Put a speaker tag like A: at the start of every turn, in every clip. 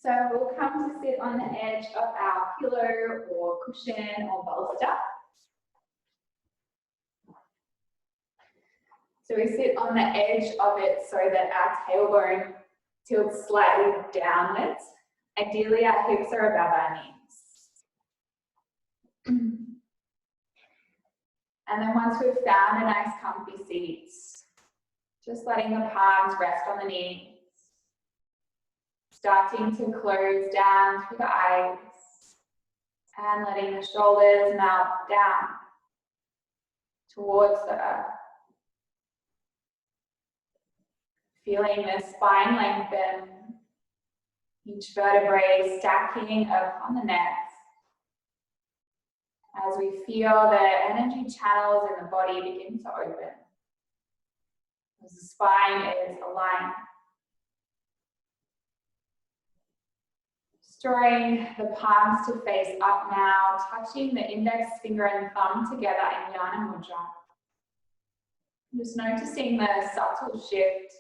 A: So we'll come to sit on the edge of our pillow or cushion or bolster. So we sit on the edge of it so that our tailbone tilts slightly downwards. Ideally, our hips are above our knees. And then once we've found a nice comfy seat, just letting the palms rest on the knees. Starting to close down through the eyes and letting the shoulders melt down towards the earth. Feeling the spine lengthen, each vertebrae stacking up on the next as we feel the energy channels in the body begin to open as the spine is aligned. Drawing the palms to face up now, touching the index finger and thumb together in Jnana Mudra. Just noticing the subtle shift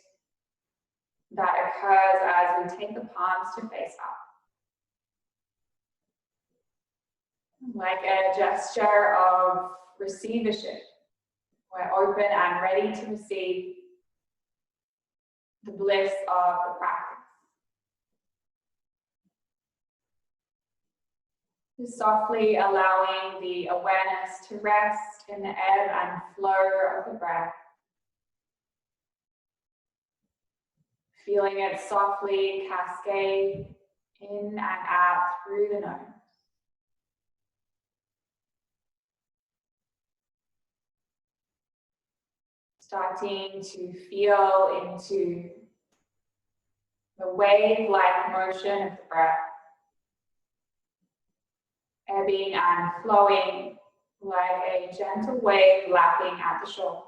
A: that occurs as we take the palms to face up. Like a gesture of receivership. We're open and ready to receive the bliss of the practice. Just softly allowing the awareness to rest in the ebb and flow of the breath. Feeling it softly cascade in and out through the nose. Starting to feel into the wave-like motion of the breath. Ebbing and flowing like a gentle wave lapping at the shore.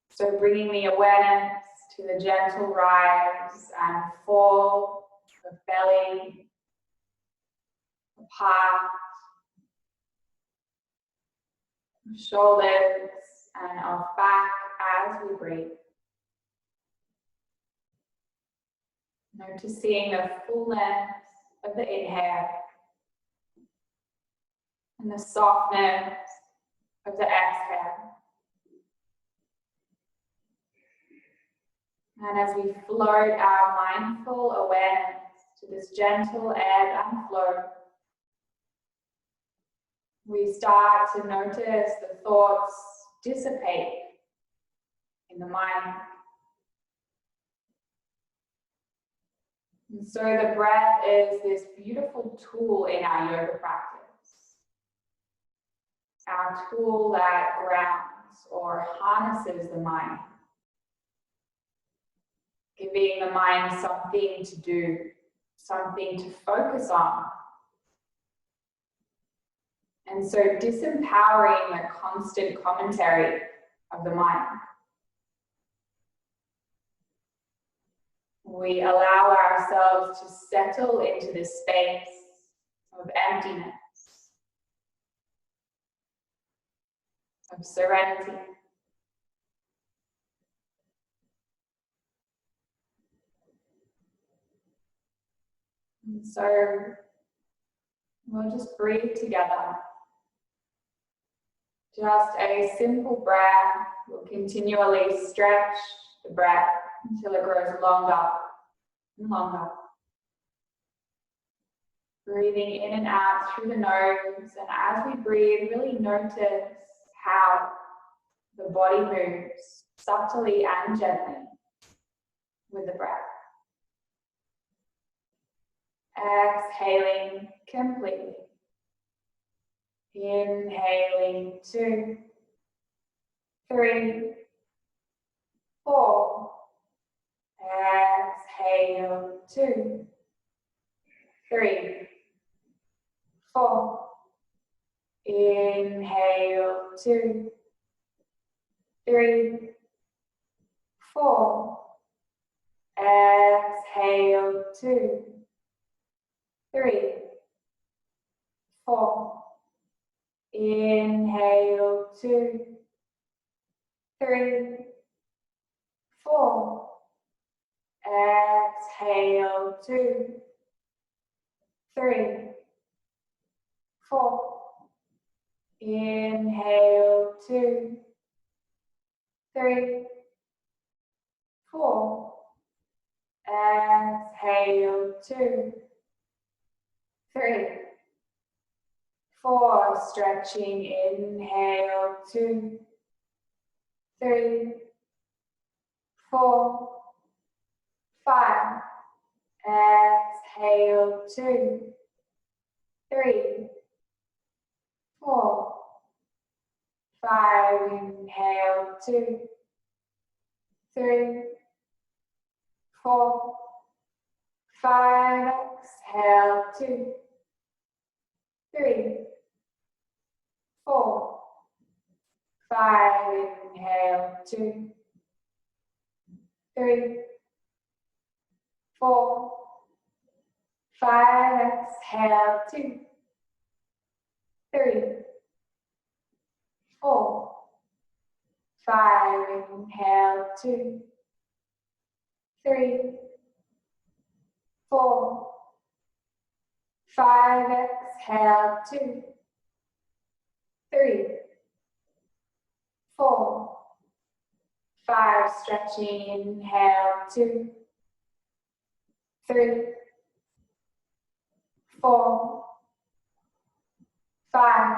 A: So bringing the awareness to the gentle rise and fall of belly, of heart, of shoulders, and of back as we breathe. Noticing the fullness of the inhale and the softness of the exhale. And as we float our mindful awareness to this gentle ebb and flow, we start to notice the thoughts dissipate in the mind. And so the breath is this beautiful tool in our yoga practice. Our tool that grounds or harnesses the mind. Giving the mind something to do, something to focus on. And so disempowering the constant commentary of the mind. We allow ourselves to settle into this space of emptiness, of serenity. And so we'll just breathe together. Just a simple breath. We'll continually stretch the breath until it grows longer and longer. Breathing in and out through the nose, and as we breathe, really notice how the body moves subtly and gently with the breath. Exhaling completely. Inhaling 2, 3, 4. Exhale 2, 3, 4. Inhale 2, 3, 4. Exhale 2, 3, 4. Inhale 2, 3, 4. Exhale, 2, 3, 4. Inhale, 2, 3, 4. Exhale, 2, 3, 4. Stretching. Inhale, 2, 3, 4, 5. Exhale, 2, 3, 4, 5. Inhale, 2, 3, 4, 5. Exhale, 2, 3, 4, 5. Inhale, 2, 3, 4, 5. Exhale, 2, 3, 4, 5. Inhale, 2, 3, 4, 5. Exhale, 2, 3, 4, 5. Stretching. Inhale, 2, 3, 4, 5,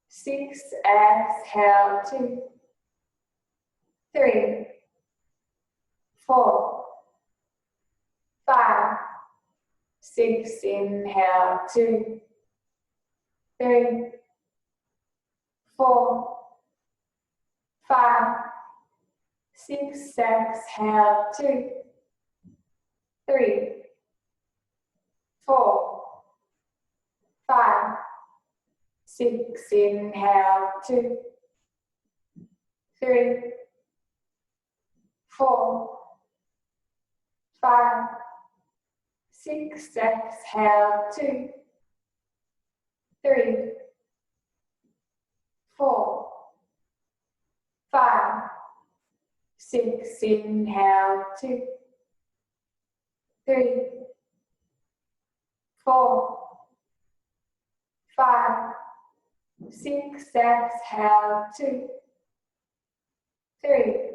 A: 6. Exhale, 2, 3, 4, 5, 6. Inhale, 2, 3, 4, 5, 6. Exhale, 2, 3, 4, 5, 6. Inhale, 2, 3, 4, 5, 6. Exhale, 2, 3, 4, 5, 6. Inhale, 2, 3, 4, 5, 6. Exhale, 2, 3,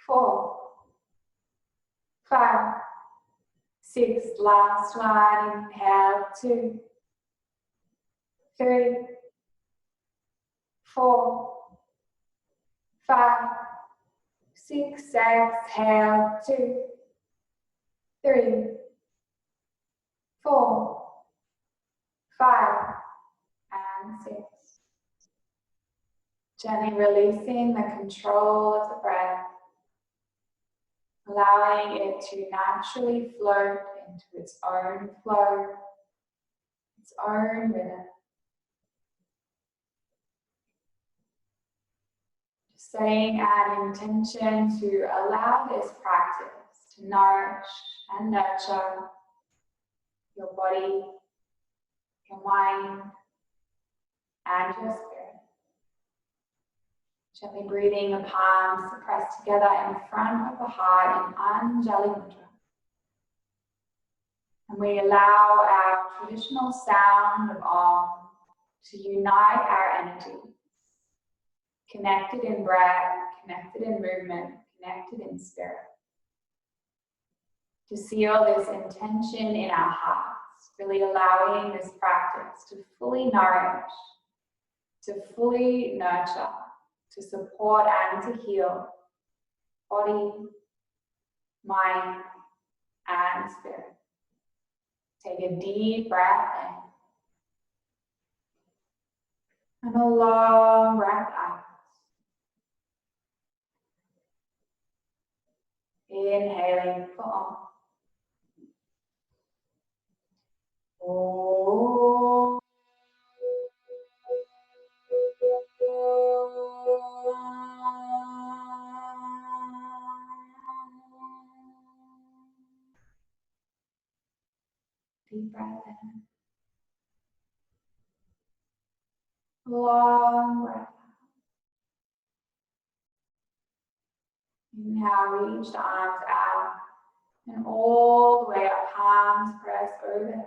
A: 4, 5, 6. Last one. Inhale, 2, 3, 4, 5, 6. Exhale, 2, 3, 4, 5, and 6. Gently releasing the control of the breath, allowing it to naturally float into its own flow, its own rhythm. Just setting an intention to allow this practice to nourish and nurture your body, your mind, and your spirit. Gently breathing the palms pressed together in front of the heart in Anjali Mudra. And we allow our traditional sound of Om to unite our energies, connected in breath, connected in movement, connected in spirit. To seal this intention in our hearts, really allowing this practice to fully nourish, to fully nurture, to support and to heal body, mind, and spirit. Take a deep breath in and a long breath out. Inhaling for Om. Om. Deep breath in. Long breath out. Inhale, reach the arms out and all the way up, palms press overhead.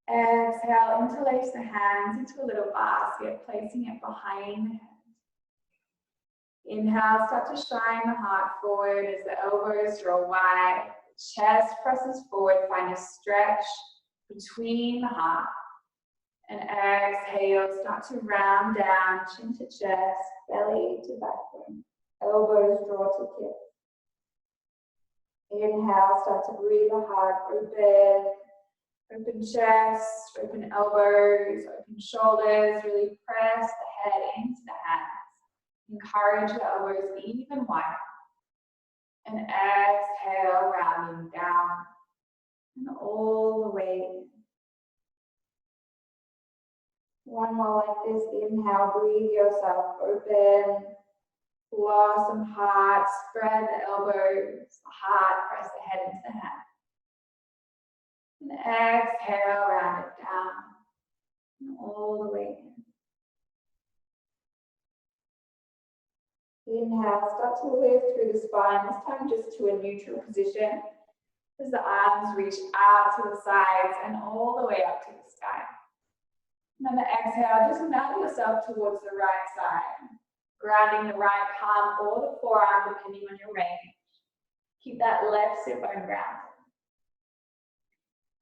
A: Exhale, interlace the hands into a little basket, placing it behind the head. Inhale, start to shine the heart forward as the elbows draw wide. The chest presses forward, find a stretch between the heart. And exhale, start to round down, chin to chest, belly to backbone. Elbows draw to kiss. Inhale, start to breathe the heart open. Open chest, open elbows, open shoulders. Really press the head into the hands. Encourage the elbows even wider. And exhale, rounding down. And all the way in. One more like this. Inhale, breathe yourself open. Blossom heart, spread the elbows, the heart, press the head into the hand. And exhale, round it down. And all the way in. Inhale, start to lift through the spine, this time just to a neutral position. As the arms reach out to the sides and all the way up to the sky. And on the exhale, just mount yourself towards the right side. Grounding the right palm or the forearm, depending on your range. Keep that left sit bone grounded.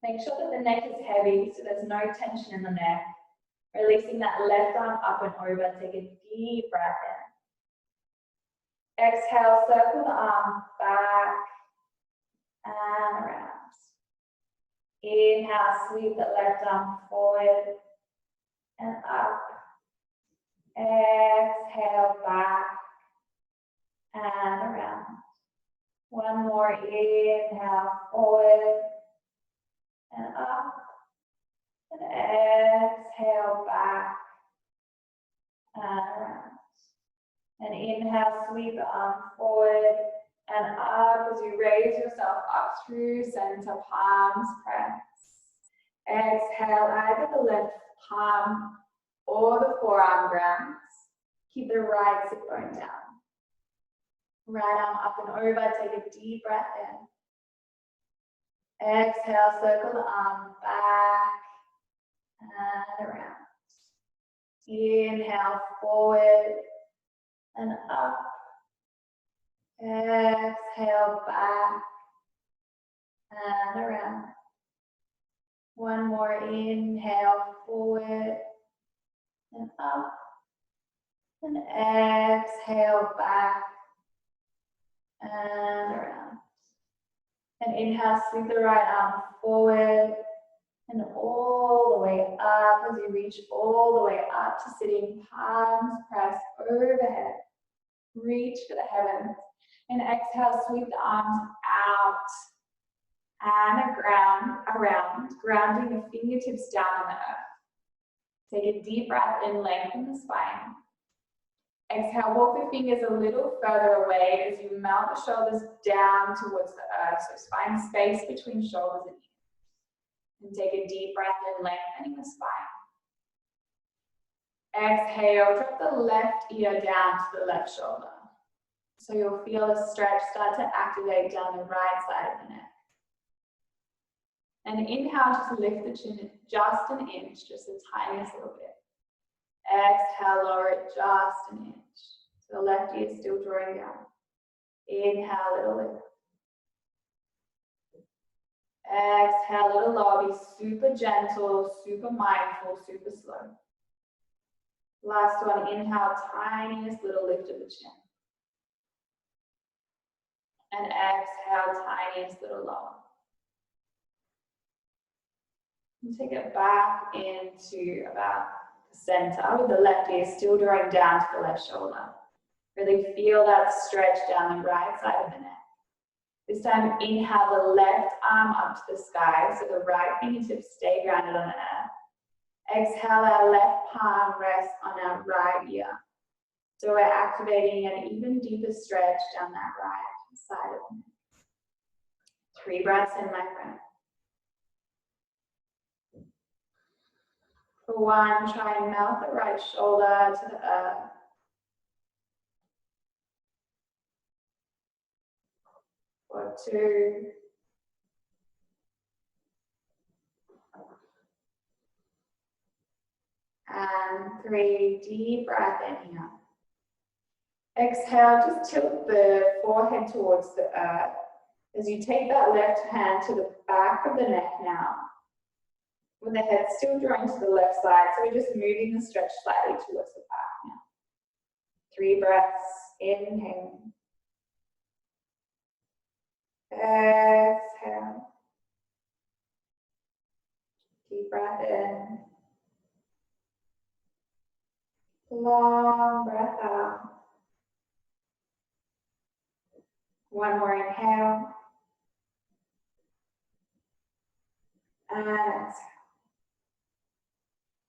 A: Make sure that the neck is heavy, so there's no tension in the neck. Releasing that left arm up and over. Take a deep breath in. Exhale, circle the arm back and around. Inhale, sweep the left arm forward and up. Exhale, back and around. One more, inhale, forward and up. And exhale, back and around. And inhale, sweep the arm forward and up as you raise yourself up through center, palms press. Exhale, either the left palm or the forearm grounds. Keep the right sit bone down. Right arm up and over, take a deep breath in. Exhale, circle the arm back and around. Inhale, forward and up. Exhale, back and around. One more, inhale, forward and up. And exhale, back and around. And inhale, sweep the right arm forward and all the way up as you reach all the way up to sitting, palms press overhead. Reach for the heavens. And exhale, sweep the arms out and around, grounding the fingertips down on the earth. Take a deep breath in, lengthen the spine. Exhale, walk the fingers a little further away as you melt the shoulders down towards the earth. So find space between shoulders and ears. And take a deep breath in, lengthening the spine. Exhale, drop the left ear down to the left shoulder. So you'll feel the stretch start to activate down the right side of the neck. And inhale, just lift the chin just an inch, just the tiniest little bit. Exhale, lower it just an inch. So the left ear is still drawing down. Inhale, little lift. Exhale, little lower. Be super gentle, super mindful, super slow. Last one, inhale, tiniest little lift of the chin. And exhale, tiniest little lower. And take it back into about the center with the left ear still drawing down to the left shoulder. Really feel that stretch down the right side of the neck. This time, inhale the left arm up to the sky so the right fingertips stay grounded on the earth. Exhale, our left palm rests on our right ear. So we're activating an even deeper stretch down that right side of the neck. 3 breaths in, my friend. For 1, try and melt the right shoulder to the earth. 2. And 3, deep breath in here. Exhale, just tilt the forehead towards the earth as you take that left hand to the back of the neck now, with the head still drawing to the left side, so we're just moving the stretch slightly towards the back now. 3 breaths, inhale. Exhale. Deep breath in. Long breath out. One more inhale. And exhale.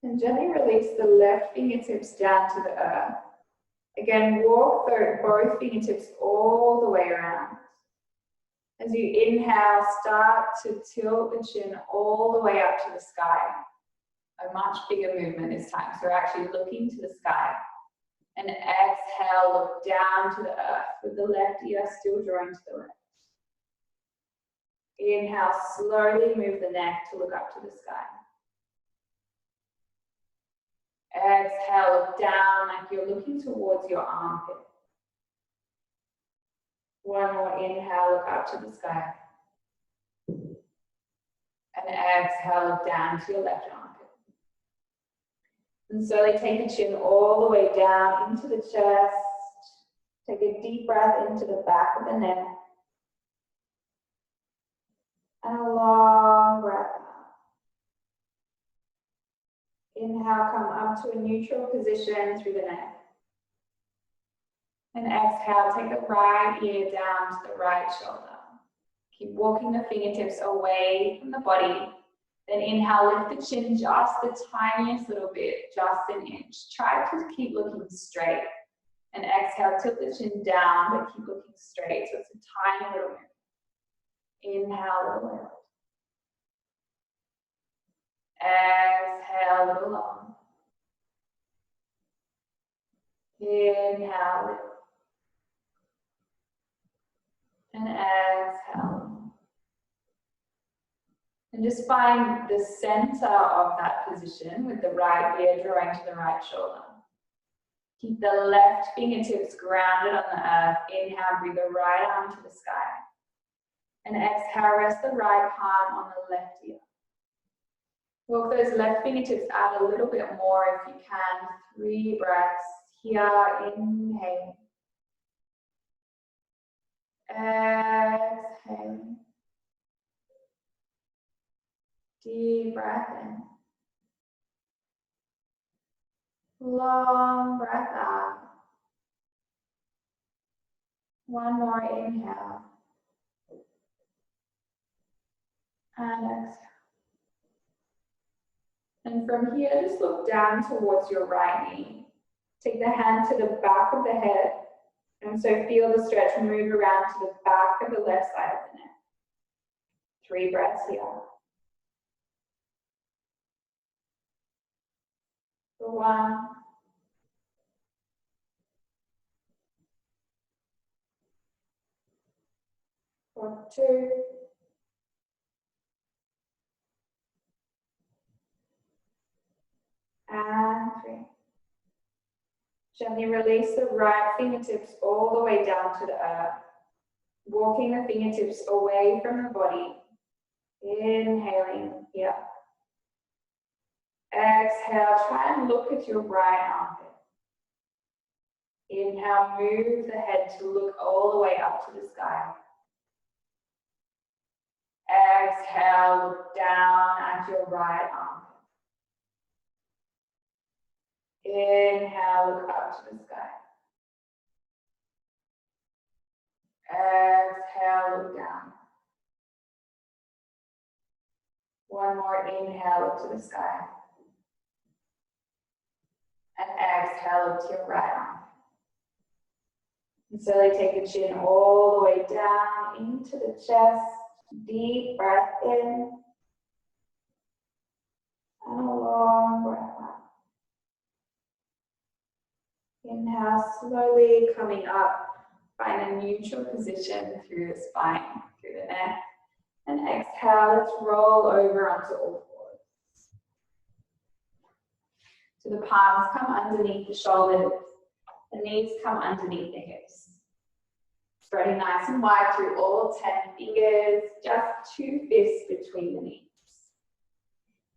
A: And gently release the left fingertips down to the earth. Again, walk both fingertips all the way around. As you inhale, start to tilt the chin all the way up to the sky. A much bigger movement this time, so we're actually looking to the sky. And exhale, look down to the earth with the left ear still drawing to the left. Inhale, slowly move the neck to look up to the sky. Exhale, look down like you're looking towards your armpit. One more inhale, look up to the sky. And exhale, look down to your left armpit. And slowly take the chin all the way down into the chest. Take a deep breath into the back of the neck. And a long breath out. Inhale, come up to a neutral position through the neck. And exhale, take the right ear down to the right shoulder. Keep walking the fingertips away from the body. Then inhale, lift the chin just the tiniest little bit, just an inch. Try to keep looking straight. And exhale, tilt the chin down, but keep looking straight. So it's a tiny little move. Inhale, little lift. Exhale, little long. Inhale, lift. And exhale. And just find the center of that position with the right ear drawing to the right shoulder. Keep the left fingertips grounded on the earth. Inhale, bring the right arm to the sky. And exhale, rest the right palm on the left ear. Walk those left fingertips out a little bit more if you can. 3 breaths here. Inhale. Exhale. Deep breath in. Long breath out. One more inhale. And exhale. And from here, just look down towards your right knee. Take the hand to the back of the head. And so feel the stretch move around to the back of the left side of the neck. 3 breaths here. For 1. For 2. And 3. Gently release the right fingertips all the way down to the earth. Walking the fingertips away from the body. Inhaling here. Exhale, try and look at your right armpit. Inhale, move the head to look all the way up to the sky. Exhale, look down at your right armpit. Inhale, look up to the sky. Exhale, look down. One more inhale, look to the sky. And exhale, look to your right arm. And slowly take the chin all the way down into the chest. Deep breath in. And a long breath out. Inhale, slowly coming up. Find a neutral position through the spine, through neck. And exhale, let's roll over onto all fours. So the palms come underneath the shoulders, the knees come underneath the hips. Spreading nice and wide through all 10 fingers, just 2 fists between the knees.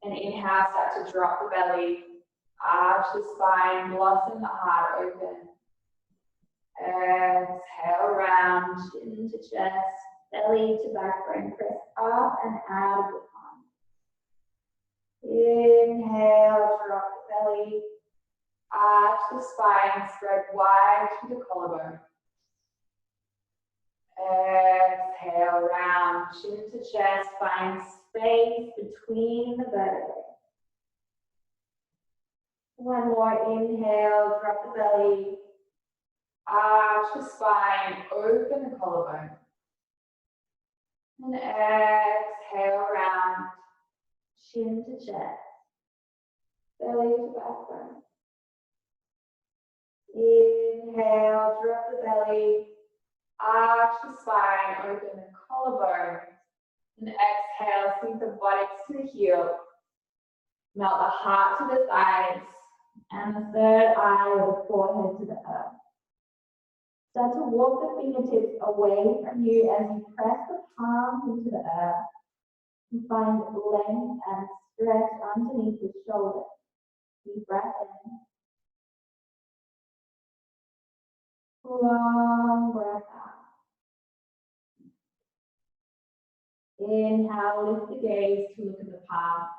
A: And inhale, start to drop the belly, arch the spine, blossom the heart open. Exhale, round, chin to chest, belly to backbone, press up and out of the palm. Inhale, drop the belly, arch the spine, spread wide through the collarbone. Exhale, round, chin to chest, find space between the vertebrae. One more inhale, drop the belly, arch the spine, open the collarbone. And exhale, round, chin to chest, belly to backbone. Inhale, drop the belly, arch the spine, open the collarbone. And exhale, sink the buttocks to the heel. Melt the heart to the thighs and the third eye or the forehead to the earth. Start to walk the fingertips away from you as you press the palms into the earth. And find length and stretch underneath the shoulders. Deep breath in. Long breath out. Inhale, lift the gaze to look at the palms.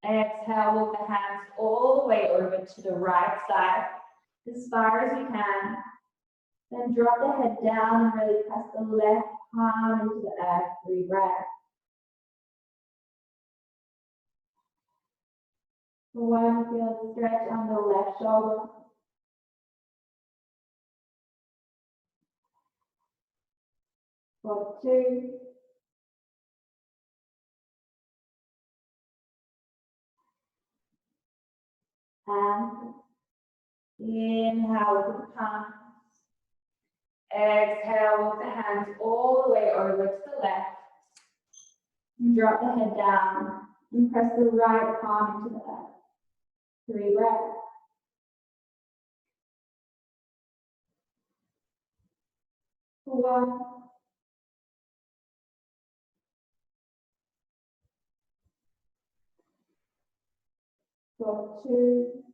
A: Exhale, walk the hands all the way over to the right side, as far as you can. Then drop the head down and really press the left palm into the earth. 3 breaths. For 1, feel the stretch on the left shoulder. For 2. And inhale, look at the palms. Exhale, walk the hands all the way over to the left. And drop the head down and press the right palm into the earth. 3 breaths. For 1. For 2.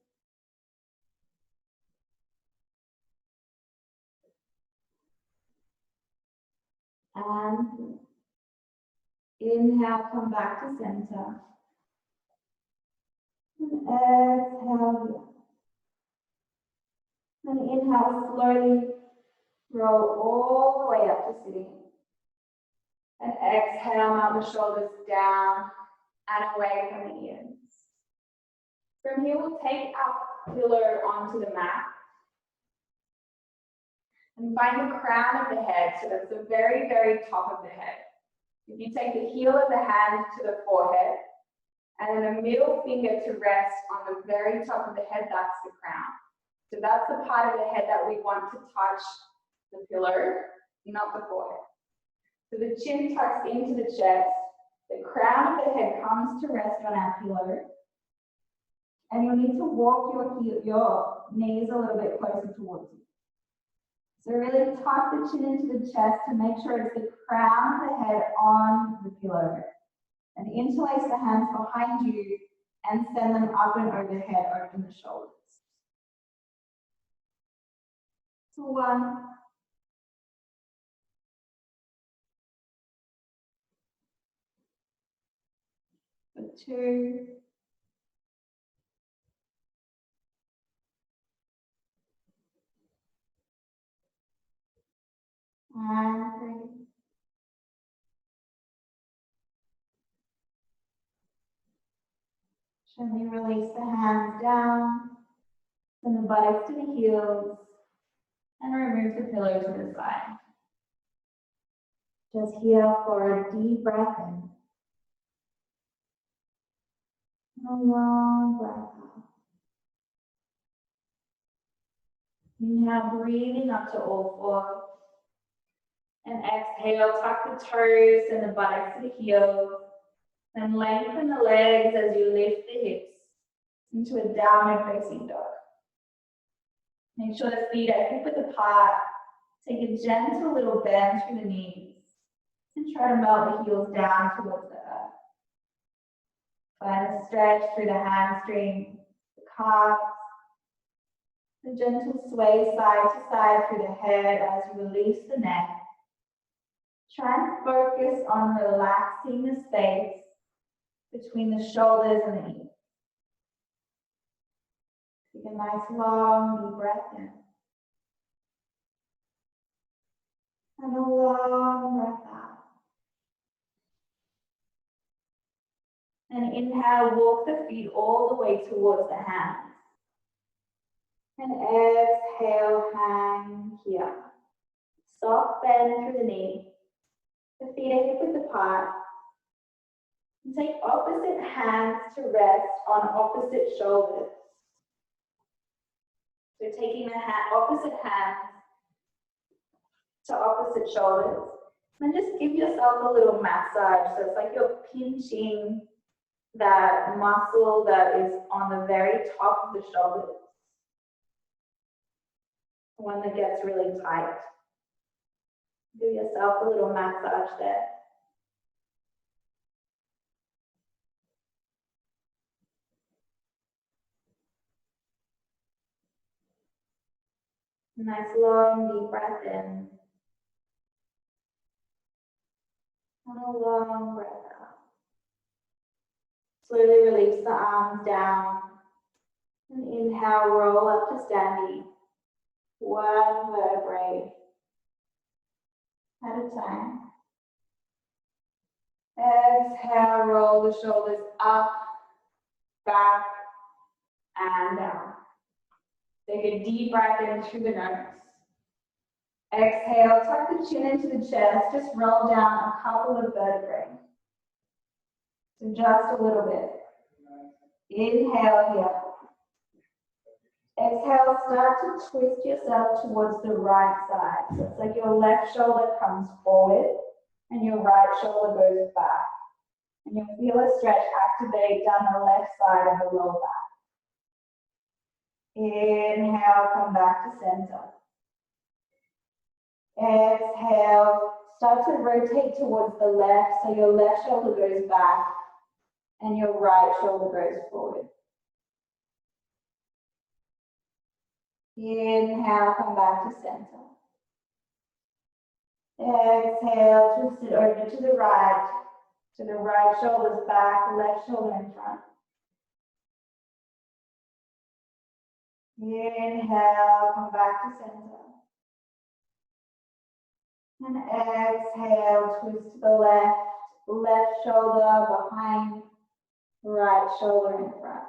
A: And inhale, come back to center. And exhale here. And inhale, slowly roll all the way up to sitting. And exhale, melt the shoulders down and away from the ears. From here, we'll take our pillow onto the mat. And find the crown of the head, so that's the very, very top of the head. If you take the heel of the hand to the forehead, and then the middle finger to rest on the very top of the head, that's the crown. So that's the part of the head that we want to touch the pillow, not the forehead. So the chin tucks into the chest, the crown of the head comes to rest on our pillow, and you'll need to walk your knees a little bit closer towards you. So really tuck the chin into the chest to make sure it's the crown of the head on the pillow. And interlace the hands behind you and send them up and overhead, open the shoulders. So 1. For 2. And 3. Gently release the hands down, send the buttocks to the heels, and remove the pillow to the side. Just here for a deep breath in. And a long breath out. Inhale, breathing up to all 4. And exhale, tuck the toes and the buttocks to the heels. Then lengthen the legs as you lift the hips into a downward facing dog. Make sure the feet are hip width apart. Take a gentle little bend through the knees and try to melt the heels down towards the earth. Find a stretch through the hamstrings, the calves, a gentle sway side to side through the head as you release the neck. Try and focus on relaxing the space between the shoulders and the knees. Take a nice long deep breath in. And a long breath out. And inhale, walk the feet all the way towards the hands. And exhale, hang here. Soft bend through the knee. The feet are hip width apart. And take opposite hands to rest on opposite shoulders. So taking the opposite hands to opposite shoulders. And then just give yourself a little massage. So it's like you're pinching that muscle that is on the very top of the shoulders. The one that gets really tight. Give yourself a little massage there. Nice long deep breath in. And a long breath out. Slowly release the arms down. And inhale, roll up to standing. One vertebrae at a time. Exhale, roll the shoulders up, back, and down. Take a deep breath in through the nose. Exhale, tuck the chin into the chest. Just roll down a couple of vertebrae. So just a little bit. Inhale here. Exhale, start to twist yourself towards the right side. So it's like your left shoulder comes forward and your right shoulder goes back. And you'll feel a stretch activate down the left side of the lower back. Inhale, come back to center. Exhale, start to rotate towards the left, so your left shoulder goes back and your right shoulder goes forward. Inhale, come back to center. Exhale, twist it over to the right shoulder's back, left shoulder in front. Inhale, come back to center. And exhale, twist to the left shoulder behind, right shoulder in front.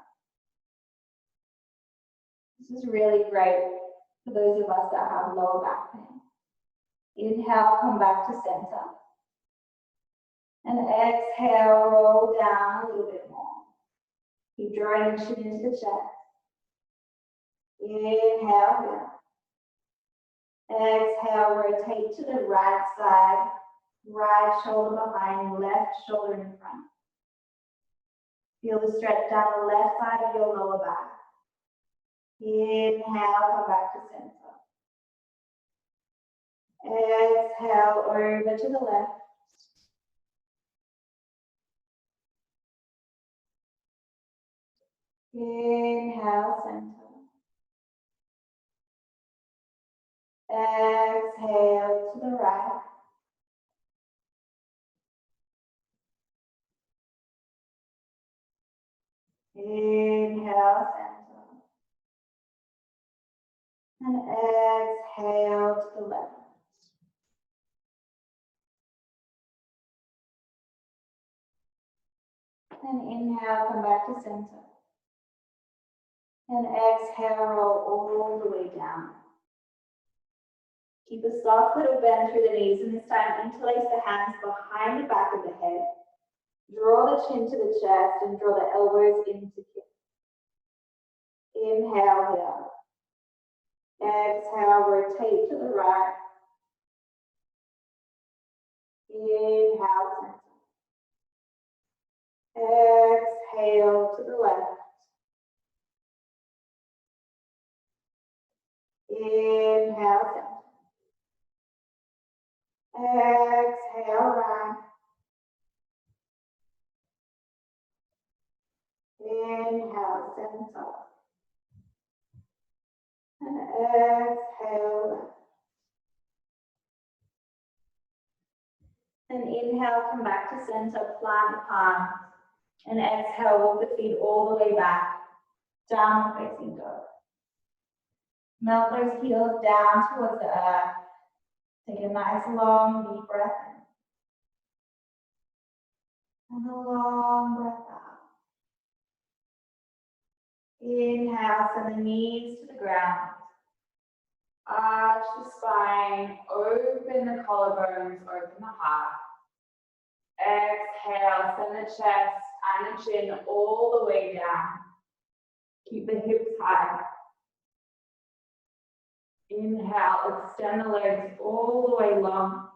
A: This is really great for those of us that have lower back pain. Inhale, come back to center. And exhale, roll down a little bit more. Keep drawing the chin into the chest. Inhale here. Exhale, rotate to the right side, right shoulder behind, left shoulder in front. Feel the stretch down the left side of your lower back. Inhale, come back to center. Exhale, over to the left. Inhale, center. Exhale to the right. Inhale, center. And exhale to the left. And inhale, come back to center. And exhale, roll all the way down. Keep a soft little bend through the knees, and this time interlace the hands behind the back of the head. Draw the chin to the chest and draw the elbows into hips. Inhale here. Exhale, rotate to the right. center. And exhale. And inhale, come back to center, plant the palms. And exhale, walk the feet all the way back, downward facing dog. Melt those heels down towards the earth. Take a nice long deep breath in. And a long breath out. Inhale, send the knees to the ground. Arch the spine, open the collarbones, open the heart. Exhale, send the chest and the chin all the way down. Keep the hips high. Inhale, extend the legs all the way long.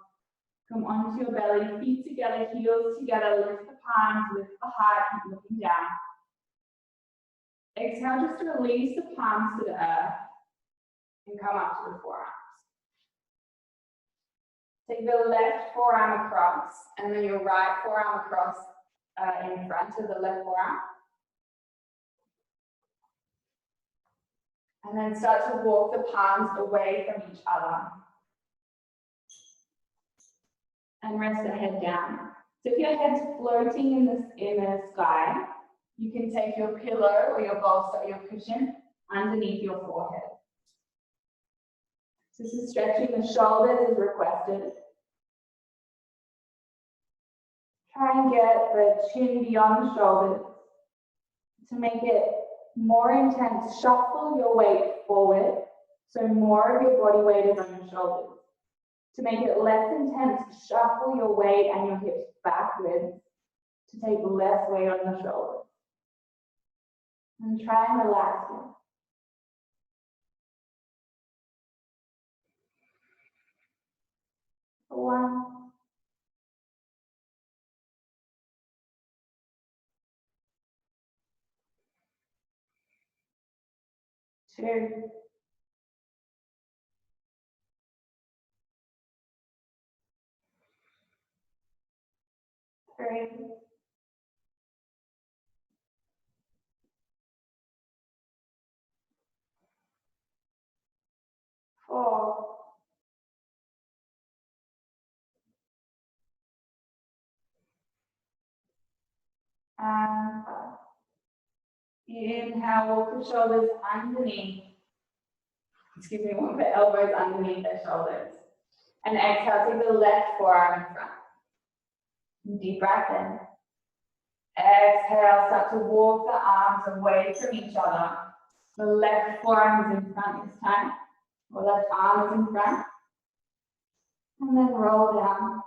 A: Come onto your belly, feet together, heels together, lift the palms, lift the heart, keep looking down. Exhale, just release the palms to the earth and come up to the forearms. Take the left forearm across and then your right forearm across in front of the left forearm. And then start to walk the palms away from each other. And rest the head down. So if your head's floating in the sky, you can take your pillow or your bolster or your cushion underneath your forehead. So this is stretching the shoulders as requested. Try and get the chin beyond the shoulders. To make it more intense, shuffle your weight forward, so more of your body weight is on your shoulders. To make it less intense, shuffle your weight and your hips backwards to take less weight on the shoulders. And try and relax it. One. Two. Three. Four. And five. Inhale, walk the shoulders underneath. Excuse me, walk the elbows underneath the shoulders. And exhale, take the left forearm in front. Deep breath in. Exhale, start to walk the arms away from each other. The left forearm is in front this time, or left arm is in front. And then roll down.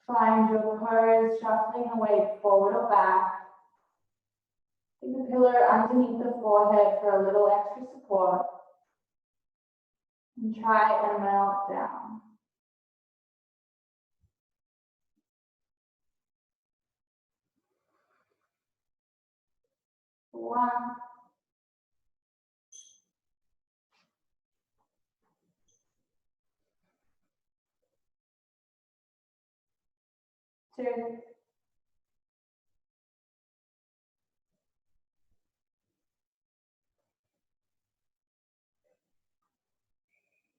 A: Find your pose, shuffling the weight forward or back. Take the pillow underneath the forehead for a little extra support. And try and melt down. One. Two.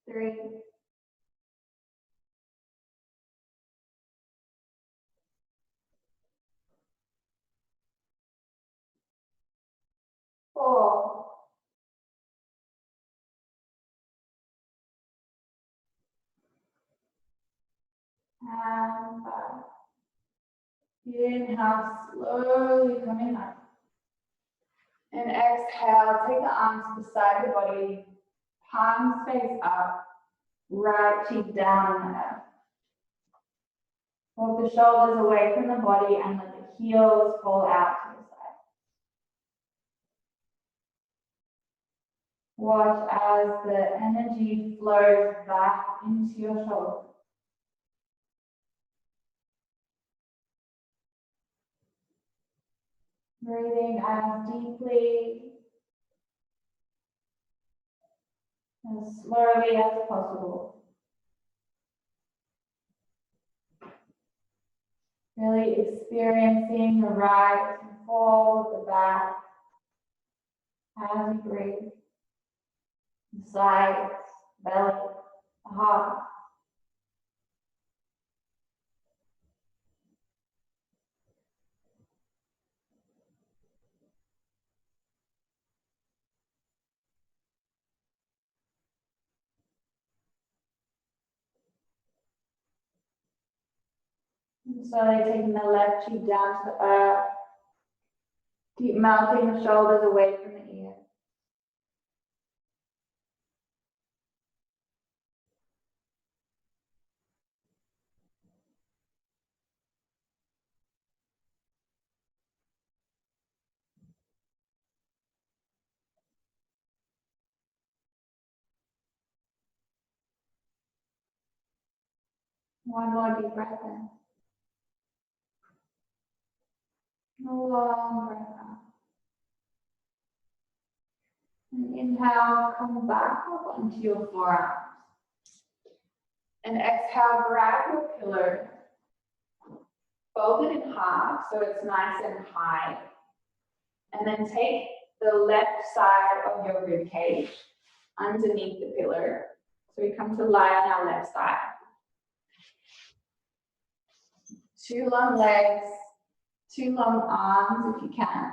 A: Three. Four. And five. Inhale, slowly coming up. And exhale, take the arms to the side of the body, palms face up, right cheek down in the earth. Walk the shoulders away from the body and let the heels fall out to the side. Watch as the energy flows back into your shoulders. Breathing as deeply, as slowly as possible. Really experiencing the rise and fall of the back as you breathe. The sides, belly, the heart. And slowly taking the left cheek down to the earth. Keep melting the shoulders away from the ears. One more deep breath in. A long breath out. And inhale, come back up onto your forearms. And exhale, grab your pillow. Fold it in half so it's nice and high. And then take the left side of your rib cage underneath the pillow. So we come to lie on our left side. Two long legs, two long arms if you can.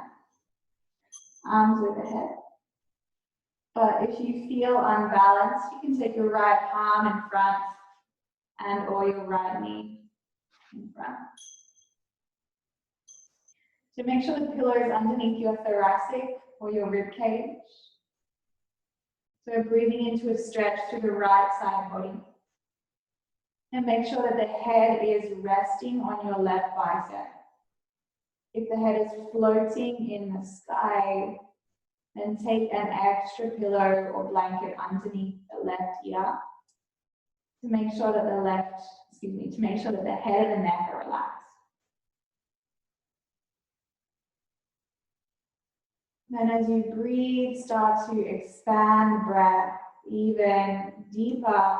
A: Arms overhead. But if you feel unbalanced, you can take your right arm in front and or your right knee in front. So make sure the pillow is underneath your thoracic or your rib cage. So breathing into a stretch through the right side body. And make sure that the head is resting on your left bicep. If the head is floating in the sky, then take an extra pillow or blanket underneath the left ear to make sure that to make sure that the head and the neck are relaxed. Then as you breathe, start to expand the breath even deeper,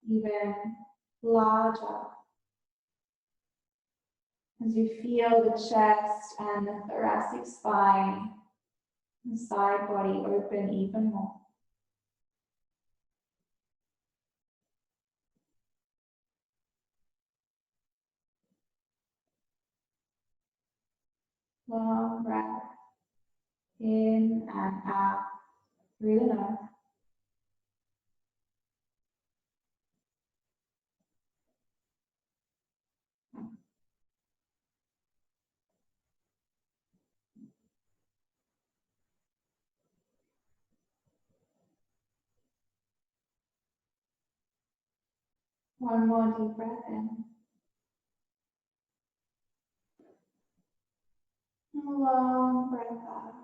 A: even larger. As you feel the chest and the thoracic spine, the side body open even more. Long breath in and out through the nose. One more deep breath in. And a long breath out.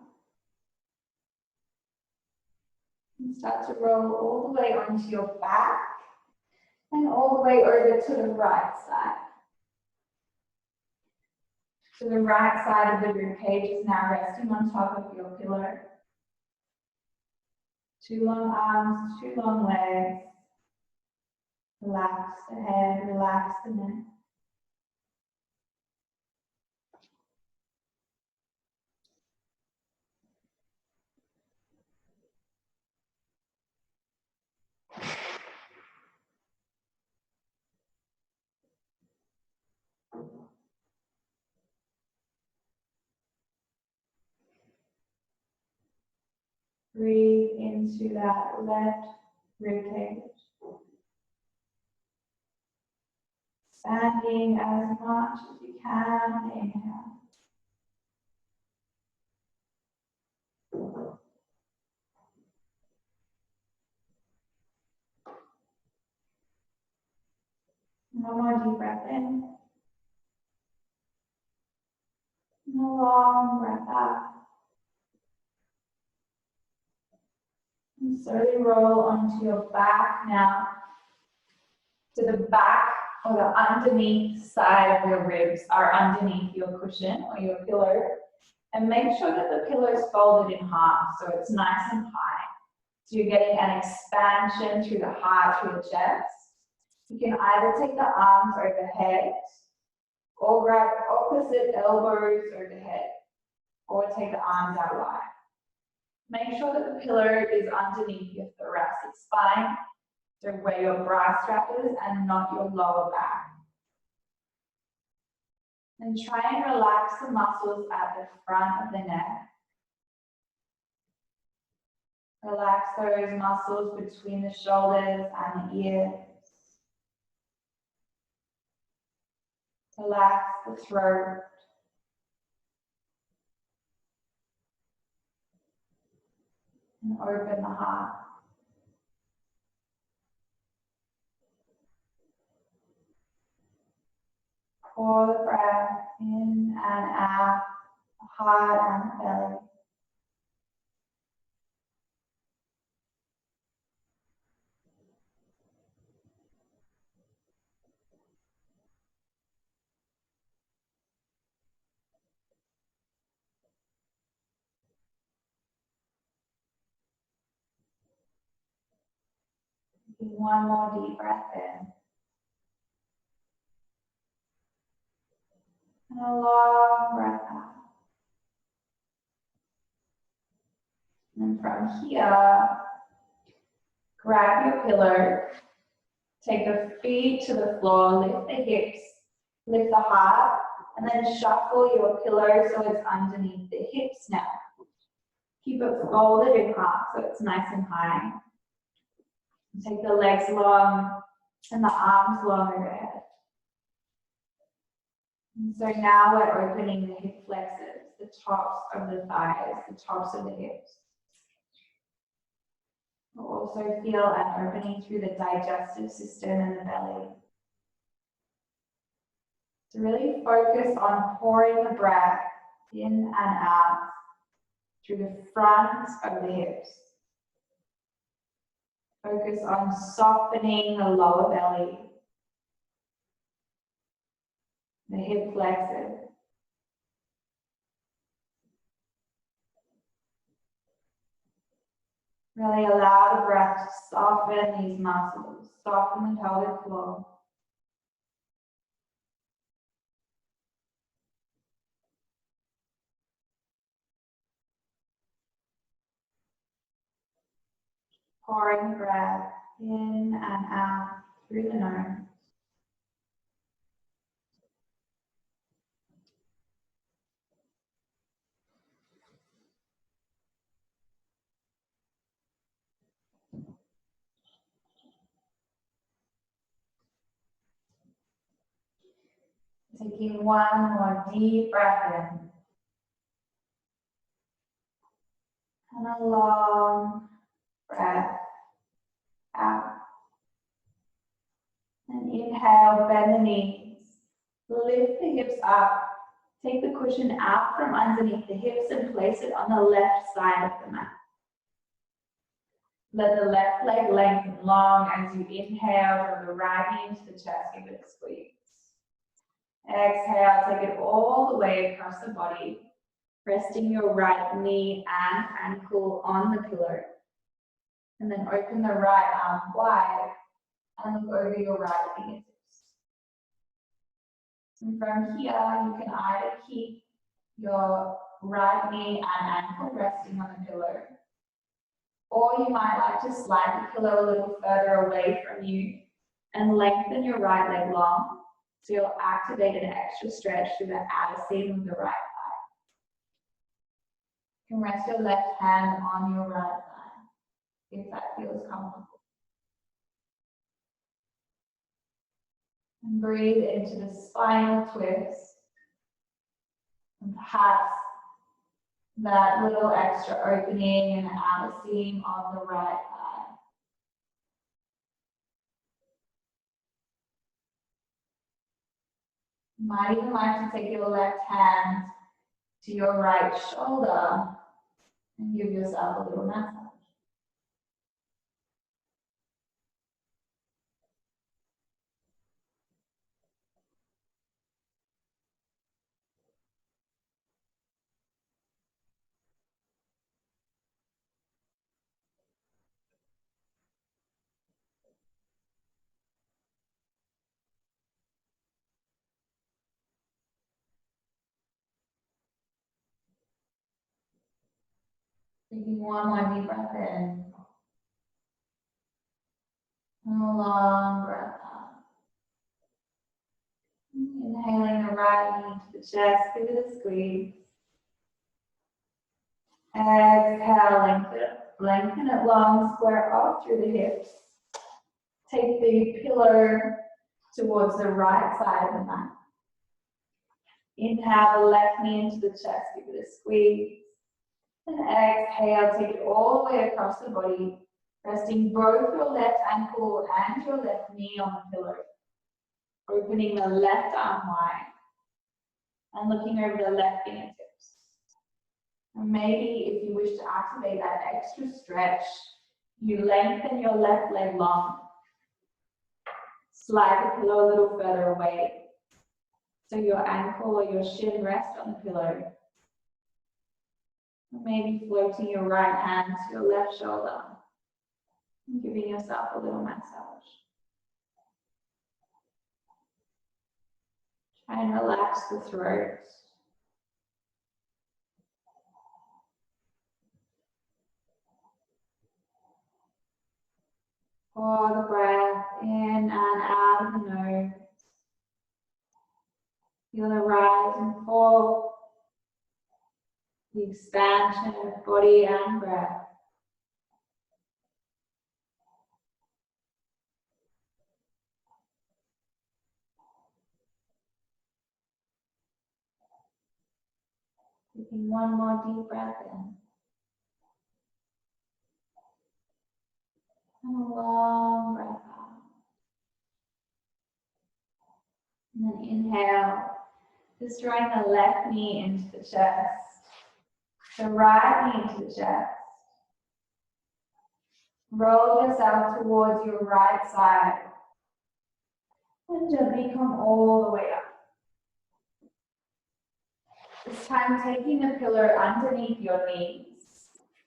A: And start to roll all the way onto your back and all the way over to the right side. So the right side of the rib cage is now resting on top of your pillow. Two long arms, two long legs. Relax the head, relax the neck. Breathe into that left rib cage. Expanding as much as you can. Inhale. One more deep breath in. And a long breath out. And slowly roll onto your back now to the back or the underneath side of your ribs are underneath your cushion or your pillow. And make sure that the pillow is folded in half so it's nice and high. So you're getting an expansion through the heart, through the chest. You can either take the arms overhead Or grab opposite elbows overhead, or take the arms out wide. Make sure that the pillow is underneath your thoracic spine, so where your bra strap is and not your lower back. And try and relax the muscles at the front of the neck. Relax those muscles between the shoulders and the ears. Relax the throat. And open the heart. Pour the breath in and out, the heart and the belly. Taking one more deep breath in. And a long breath out. And from here, grab your pillow, take the feet to the floor, lift the hips, lift the heart, and then shuffle your pillow so it's underneath the hips now. Keep it folded in half so it's nice and high. Take the legs long and the arms long overhead. And so now we're opening the hip flexors, the tops of the thighs, the tops of the hips. We'll also feel an opening through the digestive system and the belly. So really focus on pouring the breath in and out through the front of the hips. Focus on softening the lower belly, the hip flexors. Really allow the breath to soften these muscles, soften the pelvic floor. Pouring the breath in and out through the nose. Taking one more deep breath in. And a long breath out. And inhale, bend the knees. Lift the hips up. Take the cushion out from underneath the hips and place it on the left side of the mat. Let the left leg lengthen long as you inhale, draw the right knee into the chest, give it a squeeze. Exhale, take it all the way across the body, resting your right knee and ankle on the pillow. And then open the right arm wide and look over your right fingertips. And from here, you can either keep your right knee and ankle resting on the pillow, or you might like to slide the pillow a little further away from you and lengthen your right leg long so you'll activate an extra stretch through the outer seam of the right thigh. You can rest your left hand on your right thigh if that feels comfortable. And breathe into the spinal twist. And perhaps that little extra opening in the outer seam of the right thigh. You might even like to take your left hand to your right shoulder and give yourself a little massage. Taking one more deep breath in. And a long breath out. Inhaling the right knee to the chest, give it a squeeze. Exhale, lengthen it long, square up through the hips. Take the pillow towards the right side of the mat. Inhale the left knee into the chest, give it a squeeze. And exhale, take it all the way across the body, resting both your left ankle and your left knee on the pillow. Opening the left arm wide and looking over the left fingertips. And maybe if you wish to activate that extra stretch, you lengthen your left leg long. Slide the pillow a little further away so your ankle or your shin rest on the pillow. Maybe floating your right hand to your left shoulder and giving yourself a little massage. Try and relax the throat. Pour the breath in and out of the nose. Feel the rise and fall, the expansion of body and breath. Taking one more deep breath in. And a long breath out. And then inhale, just drawing the left knee into the chest, the right knee into the chest. Roll yourself towards your right side and gently come all the way up. This time taking the pillow underneath your knees,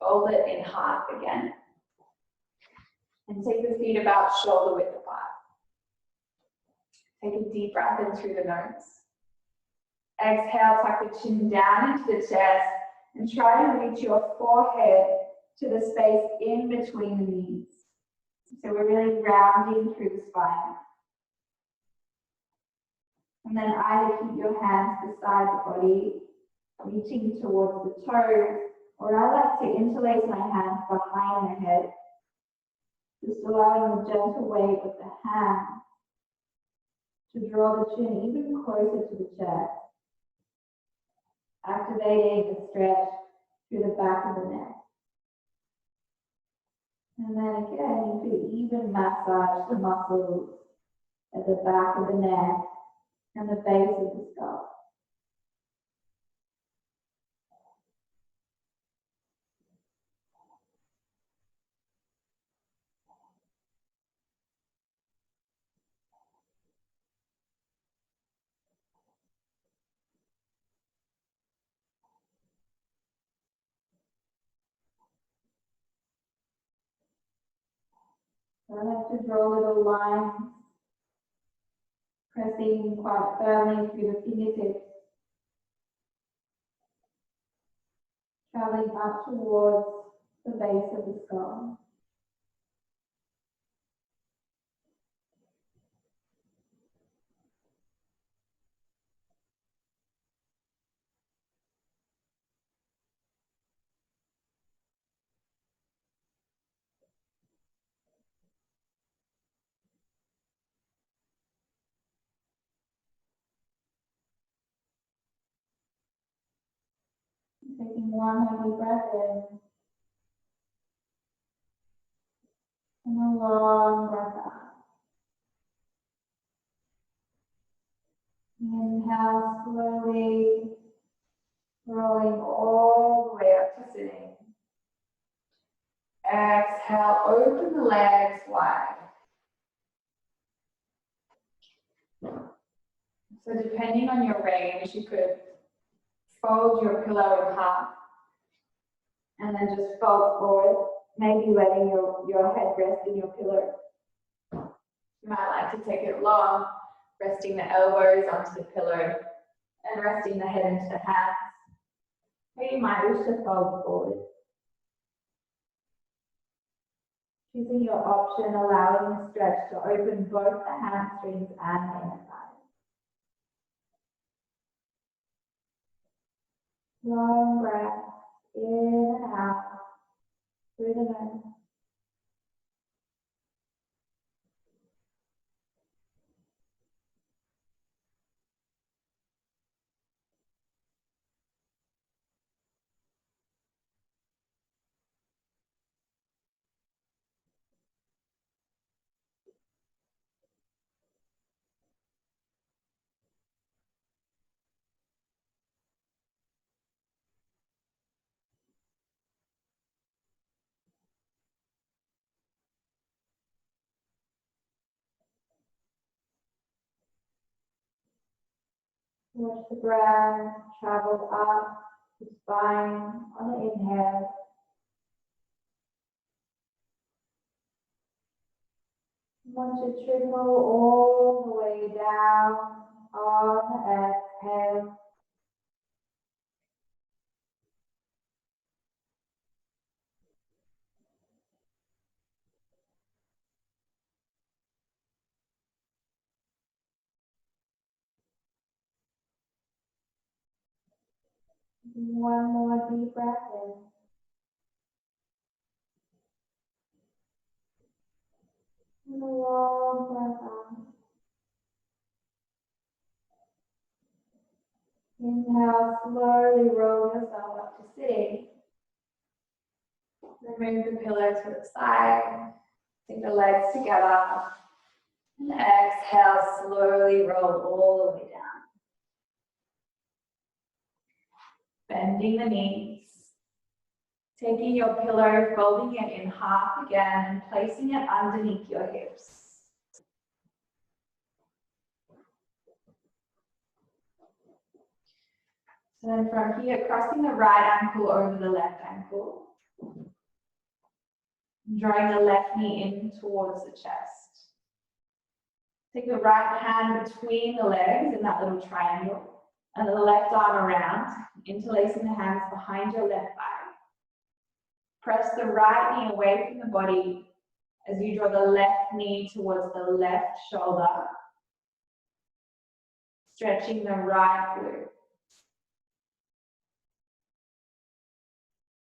A: fold it in half again. And take the feet about shoulder width apart. Take a deep breath in through the nose. Exhale, tuck the chin down into the chest and try to reach your forehead to the space in between the knees. So we're really rounding through the spine. And then either keep your hands beside the body, reaching towards the toes, or I like to interlace my hands behind the head, just allowing the gentle weight of the hands to draw the chin even closer to the chest, activating the stretch through the back of the neck. And then again, you could even massage the muscles at the back of the neck and the base of the skull. So I like to draw little lines, pressing quite firmly through the fingertips, traveling up towards the base of the skull. Taking one heavy breath in and a long breath out. Inhale slowly, rolling all the way up to sitting. Exhale, open the legs wide. So depending on your range, you could fold your pillow in half and then just fold forward, maybe letting your head rest in your pillow. You might like to take it long, resting the elbows onto the pillow and resting the head into the hands. Or you might wish to fold forward. Choosing your option, allowing the stretch to open both the hamstrings and the inner thighs. Long breath in and out through the nose. Watch the breath travel up the spine on the inhale. Want to trickle all the way down on the exhale. One more deep breath in. And a long breath out. Inhale, slowly roll yourself up to sitting. Remove the pillow to the side. Take the legs together. And exhale, slowly roll all the way down. Bending the knees. Taking your pillow, folding it in half again, and placing it underneath your hips. So then from here, crossing the right ankle over the left ankle. Drawing the left knee in towards the chest. Take the right hand between the legs in that little triangle, and the left arm around, interlacing the hands behind your left thigh. Press the right knee away from the body as you draw the left knee towards the left shoulder, stretching the right glute.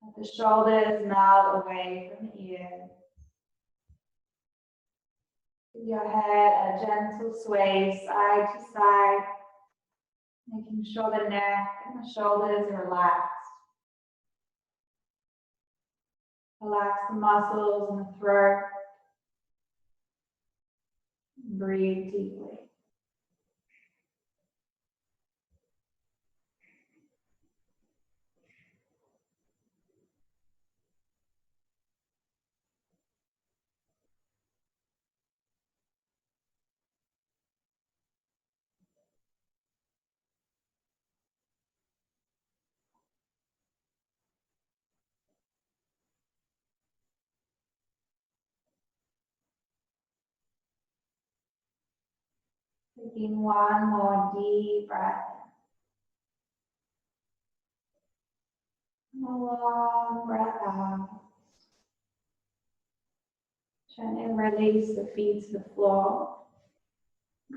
A: Let the shoulders melt away from the ears. Give your head a gentle sway side to side, making sure the neck and the shoulders are relaxed. Relax the muscles in the throat. Breathe deeply. Taking one more deep breath. And a long breath out. Gently release the feet to the floor.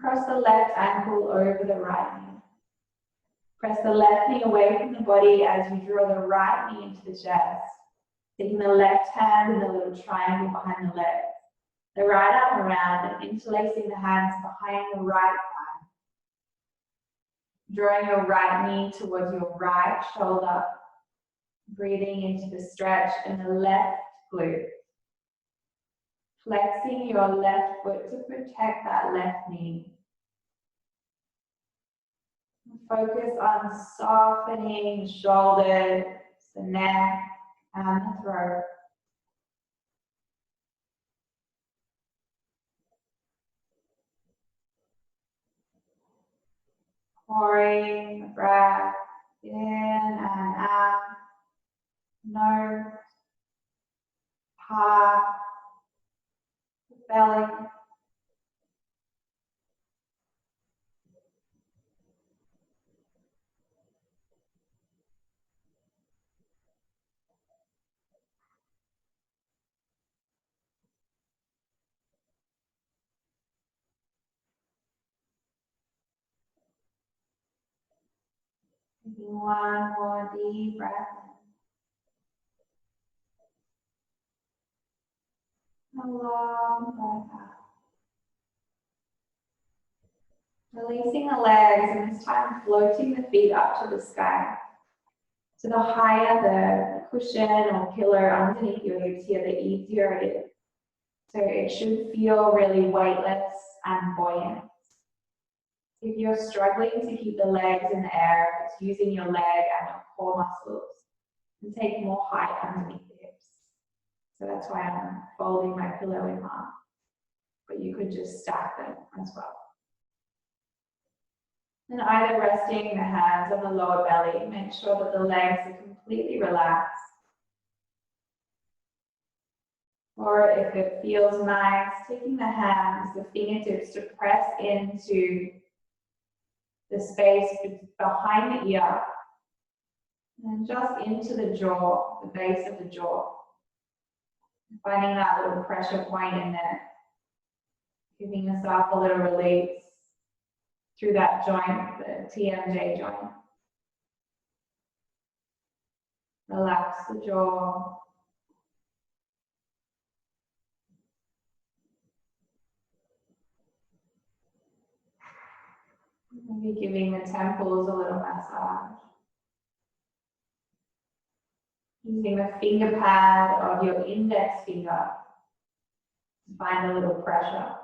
A: Cross the left ankle over the right knee. Press the left knee away from the body as you draw the right knee into the chest. Taking the left hand in the little triangle behind the leg. The right arm around and interlacing the hands behind the right thigh. Drawing your right knee towards your right shoulder. Breathing into the stretch in the left glute. Flexing your left foot to protect that left knee. Focus on softening the shoulders, the neck, and the throat. Pouring the breath in and out. Nose, heart, belly. Taking one more deep breath in. A long breath out. Releasing the legs, and this time floating the feet up to the sky. So the higher the cushion or pillow underneath your hips here, the easier it is. So it should feel really weightless and buoyant. If you're struggling to keep the legs in the air, it's using your leg and your core muscles, and take more height underneath the hips. So that's why I'm folding my pillow in half. But you could just stack them as well. And either resting the hands on the lower belly, make sure that the legs are completely relaxed. Or if it feels nice, taking the hands, the fingertips to press into the space behind the ear, and just into the jaw, the base of the jaw. Finding that little pressure point in there. Giving yourself a little release through that joint, the TMJ joint. Relax the jaw. Maybe giving the temples a little massage. Using the finger pad of your index finger to find a little pressure.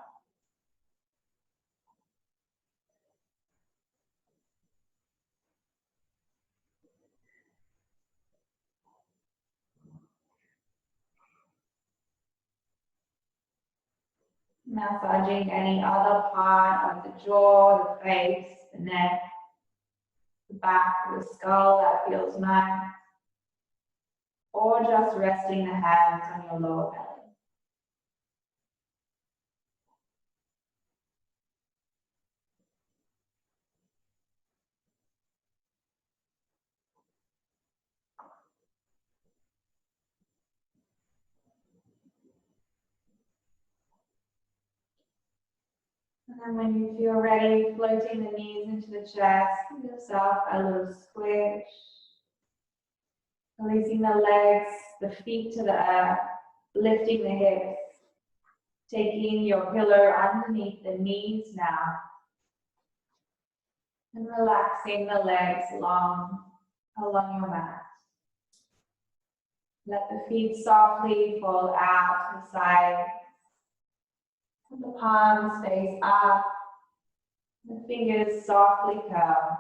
A: Massaging any other part of the jaw, the face, the neck, the back of the skull that feels nice. Or just resting the hands on your lower belly. And then when you feel ready, floating the knees into the chest, give yourself a little squish. Releasing the legs, the feet to the earth, lifting the hips. Taking your pillow underneath the knees now. And relaxing the legs along your mat. Let the feet softly fall out to the side. And the palms face up. The fingers softly curl.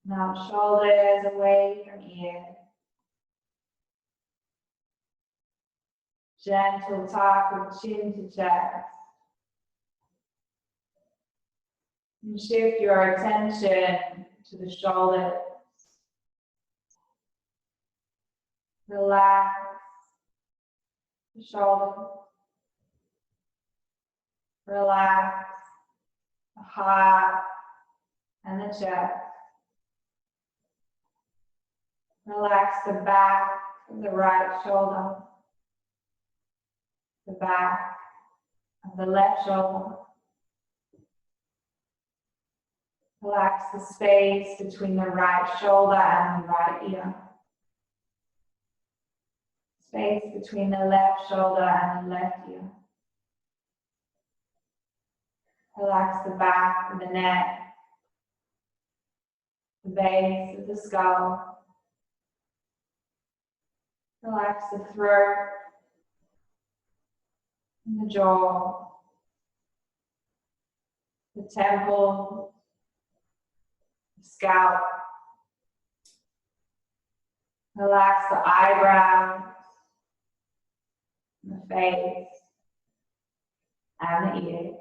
A: Now shoulders away from ears. Gentle tuck of chin to chest. And shift your attention to the shoulders. Relax the shoulders. Relax the heart and the chest. Relax the back of the right shoulder. The back of the left shoulder. Relax the space between the right shoulder and the right ear. Space between the left shoulder and the left ear. Relax the back of the neck, the base of the skull. Relax the throat and the jaw, the temple, the scalp. Relax the eyebrows, the face, and the ears.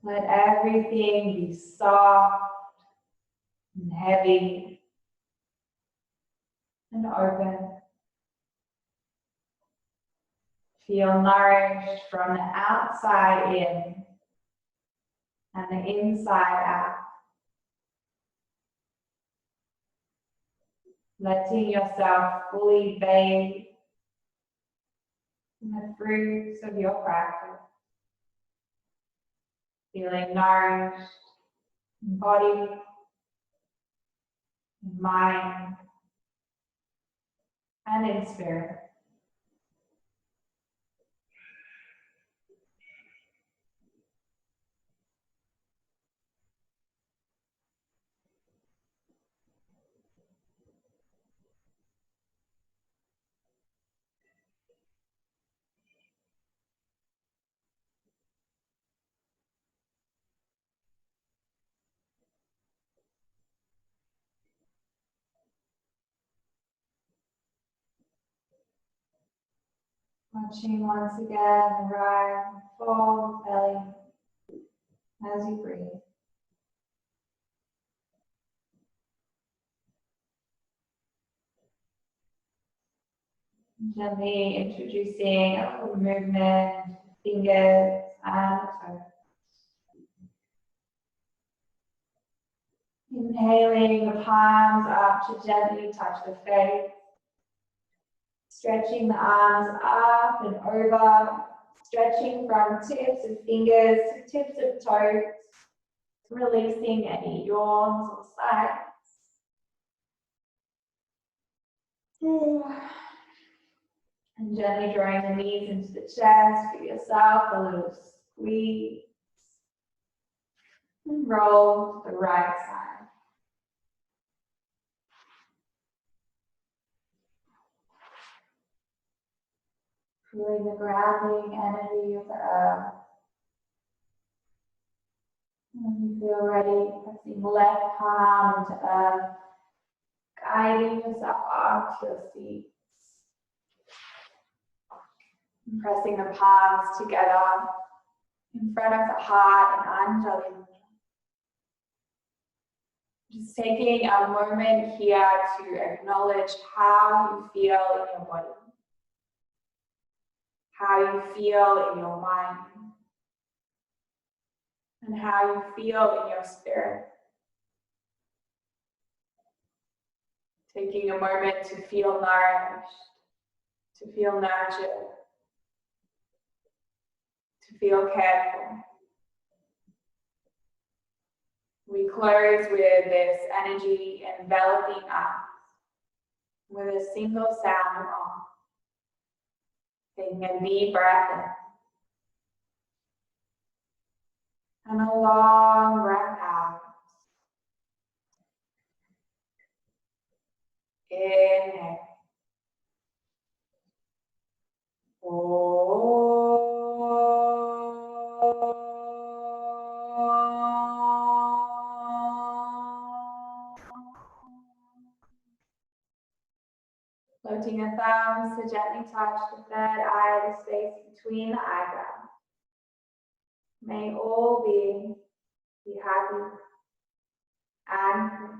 A: Let everything be soft and heavy and open. Feel nourished from the outside in and the inside out. Letting yourself fully bathe in the fruits of your practice. feeling nourished in body, in mind, and in spirit. Watching once again the rise and fall of belly as you breathe. Gently introducing a little movement, fingers and toes. Inhaling the palms up to gently touch the face. Stretching the arms up and over. Stretching from tips of fingers to tips of toes. Releasing any yawns or sighs. And gently drawing the knees into the chest. Give yourself a little squeeze. And roll to the right side. Feeling the grounding energy of the earth. When you feel ready, pressing left palm into earth, guiding yourself up to your seat. And pressing the palms together in front of the heart and Anjali Mudra. Just taking a moment here to acknowledge how you feel in your body, how you feel in your mind, and how you feel in your spirit. Taking a moment to feel nourished, to feel nurtured, to feel cared for. We close with this energy enveloping us with a single sound of Om. Taking a deep breath in and a long breath out. Inhale. Floating your thumbs to gently touch the third eye, the space between the eyebrows. May all beings be happy and free.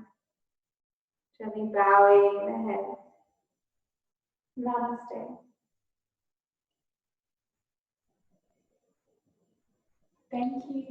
A: Gently bowing the head. Namaste. Thank you.